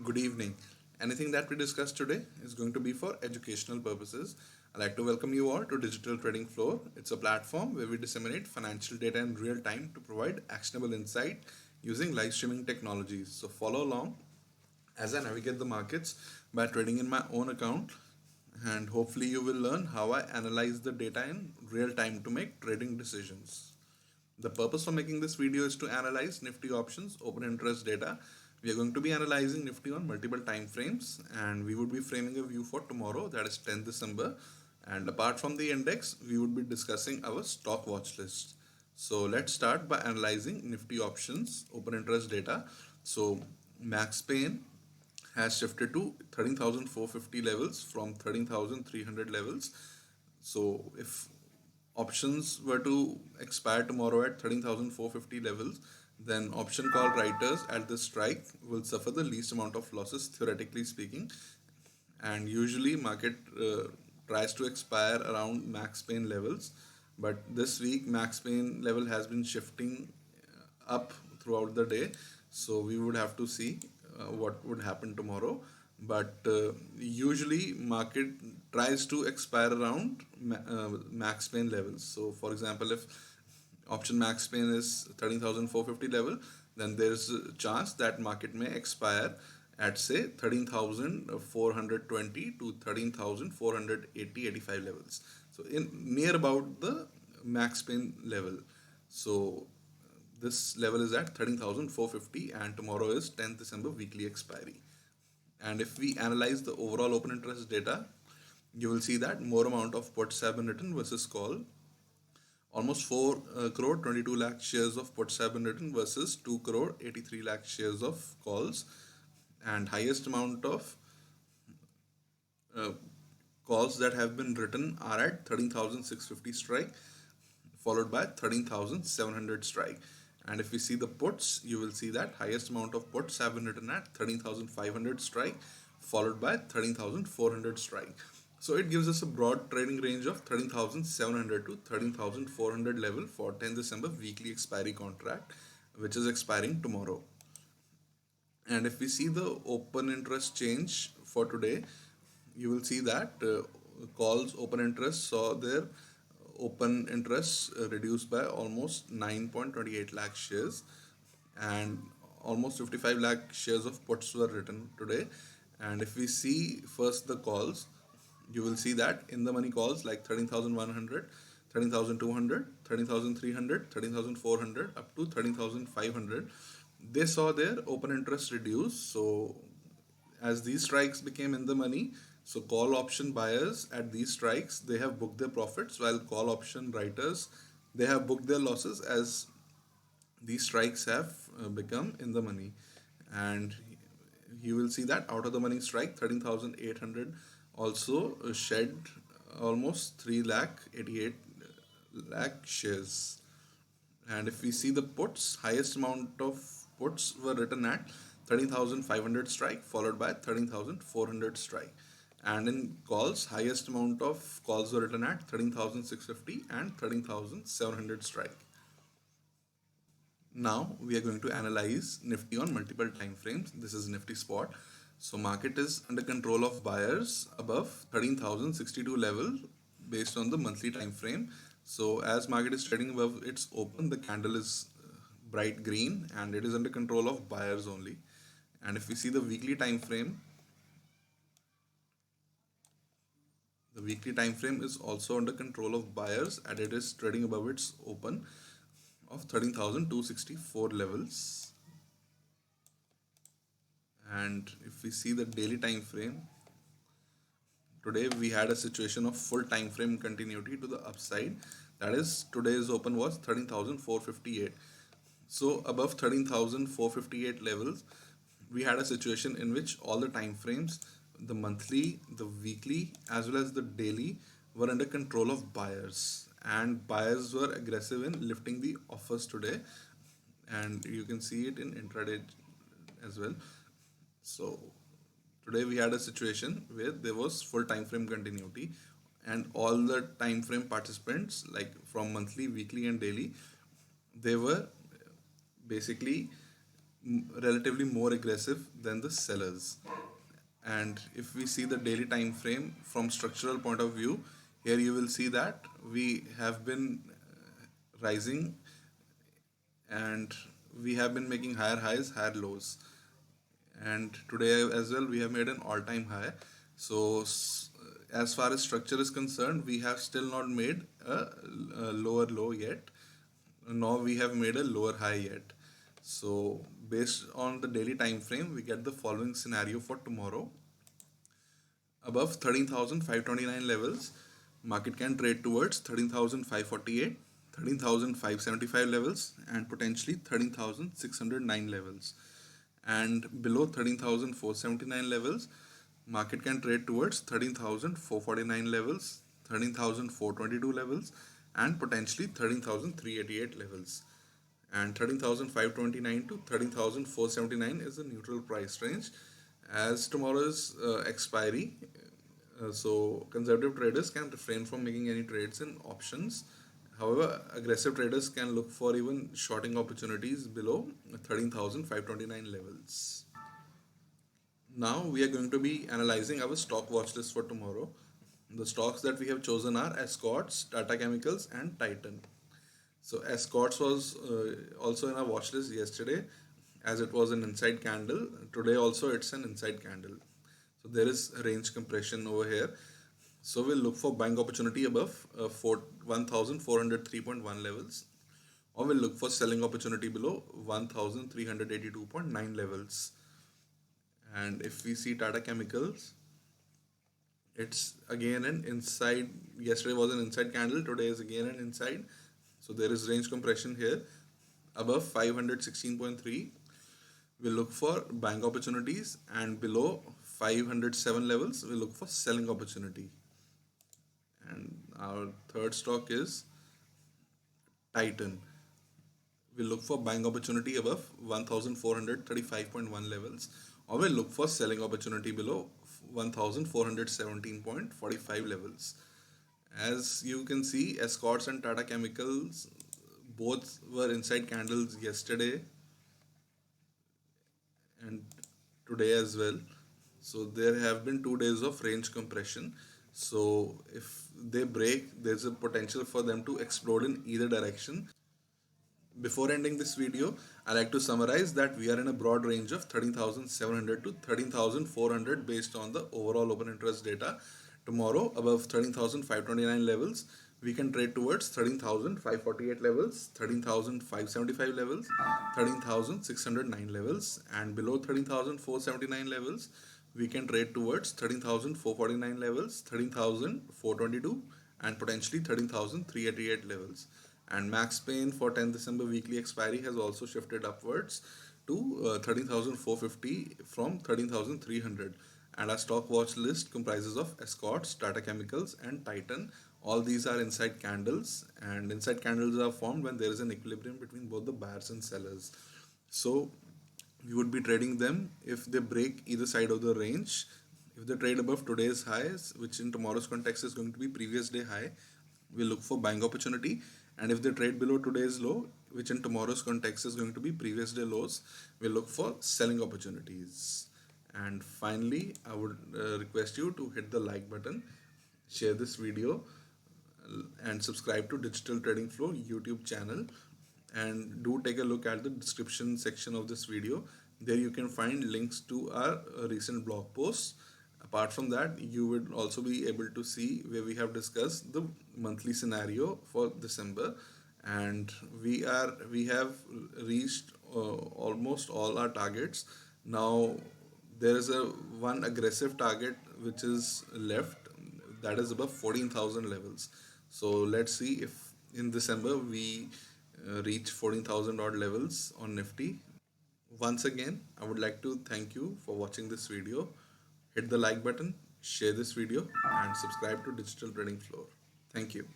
Good evening. Anything that we discuss today is going to be for educational purposes. I'd like to welcome you all to Digital Trading Floor. It's a platform where we disseminate financial data in real time to provide actionable insight using live streaming technologies. So follow along as I navigate the markets by trading in my own account, and hopefully you will learn how I analyze the data in real time to make trading decisions. The purpose for making this video is to analyze Nifty options open interest data. We are going to be analyzing Nifty on multiple time frames, and we would be framing a view for tomorrow, that is 10th December. And apart from the index, we would be discussing our stock watch list. So let's start by analyzing Nifty options open interest data. So Max Pain has shifted to 13,450 levels from 13,300 levels. So if options were to expire tomorrow at 13,450 levels, then option call writers at this strike will suffer the least amount of losses, theoretically speaking. And usually market tries to expire around max pain levels, but this week max pain level has been shifting up throughout the day, so we would have to see what would happen tomorrow. But usually market tries to expire around max pain levels. So for example, if option max pain is 13,450 level, then there's a chance that market may expire at say 13,420 to 13,480-85 levels. So in near about the max pain level. So this level is at 13,450 and tomorrow is 10th December weekly expiry. And if we analyze the overall open interest data, you will see that more amount of puts have been written versus call. Almost 4 crore 22 lakh shares of puts have been written versus 2 crore 83 lakh shares of calls. And highest amount of uh, calls that have been written are at 13,650 strike, followed by 13,700 strike. And if we see the puts, you will see that highest amount of puts have been written at 13,500 strike, followed by 13,400 strike. So it gives us a broad trading range of 13,700 to 13,400 level for 10 December weekly expiry contract, which is expiring tomorrow. And if we see the open interest change for today, you will see that calls open interest saw their open interest reduced by almost 9.28 lakh shares, and almost 55 lakh shares of puts were written today. And if we see first the calls, you will see that in the money calls like 13,100, 13,200, 13,300, 13,400 up to 13,500, they saw their open interest reduce. So as these strikes became in the money, so call option buyers at these strikes, they have booked their profits, while call option writers, they have booked their losses as these strikes have become in the money. And you will see that out of the money strike 13,800 also shed almost 3 lakh 88 lakh shares. And if we see the puts, highest amount of puts were written at 13,500 strike, followed by 13,400 strike. And in calls, highest amount of calls were written at 13,650 and 13,700 strike. Now we are going to analyze Nifty on multiple time frames. This is Nifty Spot. So market is under control of buyers above 13,062 level based on the monthly time frame. So as market is trading above its open, the candle is bright green and it is under control of buyers only. And if we see the weekly time frame is also under control of buyers and it is trading above its open of 13,264 levels. And if we see the daily time frame, today we had a situation of full time frame continuity to the upside. That is, today's open was 13,458. So above 13,458 levels, we had a situation in which all the time frames, the monthly, the weekly, as well as the daily, were under control of buyers. And buyers were aggressive in lifting the offers today. And you can see it in intraday as well. So today we had a situation where there was full time frame continuity and all the time frame participants, like from monthly, weekly and daily, they were basically relatively more aggressive than the sellers. And if we see the daily time frame from structural point of view, here you will see that we have been rising, and we have been making higher highs, higher lows. And today as well, we have made an all-time high. So as far as structure is concerned, we have still not made a lower low yet, nor we have made a lower high yet. So based on the daily time frame, we get the following scenario for tomorrow. Above 13,529 levels, market can trade towards 13,548, 13,575 levels, and potentially 13,609 levels. And below 13,479 levels, market can trade towards 13,449 levels, 13,422 levels, and potentially 13,388 levels. And 13,529 to 13,479 is the neutral price range. As tomorrow's expiry, so conservative traders can refrain from making any trades in options. However, aggressive traders can look for even shorting opportunities below 13,529 levels. Now we are going to be analyzing our stock watch list for tomorrow. The stocks that we have chosen are Escorts, Tata Chemicals, and Titan. So Escorts was also in our watch list yesterday, as it was an inside candle. Today also it's an inside candle. So there is range compression over here. So we'll look for buying opportunity above 1403.1 levels, or we'll look for selling opportunity below 1382.9 levels. And if we see Tata Chemicals, it's again an inside. Yesterday was an inside candle, today is again an inside. So there is range compression here above 516.3. We'll look for buying opportunities, and below 507 levels we'll look for selling opportunity. And our third stock is Titan. We'll look for buying opportunity above 1435.1 levels, or we'll look for selling opportunity below 1417.45 levels. As you can see, Escorts and Tata Chemicals both were inside candles yesterday and today as well. So there have been 2 days of range compression. So if they break, there's a potential for them to explode in either direction. Before ending this video, I like to summarize that we are in a broad range of 13,700 to 13,400 based on the overall open interest data. Tomorrow, above 13,529 levels, we can trade towards 13,548 levels, 13,575 levels, 13,609 levels, and below 13,479 levels, we can trade towards 13,449 levels, 13,422, and potentially 13,388 levels. And max pain for 10th December weekly expiry has also shifted upwards to 13,450 from 13,300. And our stock watch list comprises of Escorts, Tata Chemicals, and Titan. All these are inside candles, and inside candles are formed when there is an equilibrium between both the buyers and sellers. So we would be trading them if they break either side of the range. If they trade above today's highs, which in tomorrow's context is going to be previous day high, we look for buying opportunity. And if they trade below today's low, which in tomorrow's context is going to be previous day lows, we look for selling opportunities. And finally, I would request you to hit the like button, share this video, and subscribe to Digital Trading Flow YouTube channel. And do take a look at the description section of this video. There you can find links to our recent blog posts. Apart from that, you would also be able to see where we have discussed the monthly scenario for December, and we have reached almost all our targets. Now there is a one aggressive target which is left, that is above 14,000 levels. So let's see if in December we reach 14,000 odd levels on Nifty. Once again, I would like to thank you for watching this video. Hit the like button, share this video, and subscribe to Digital Trading Floor. Thank you.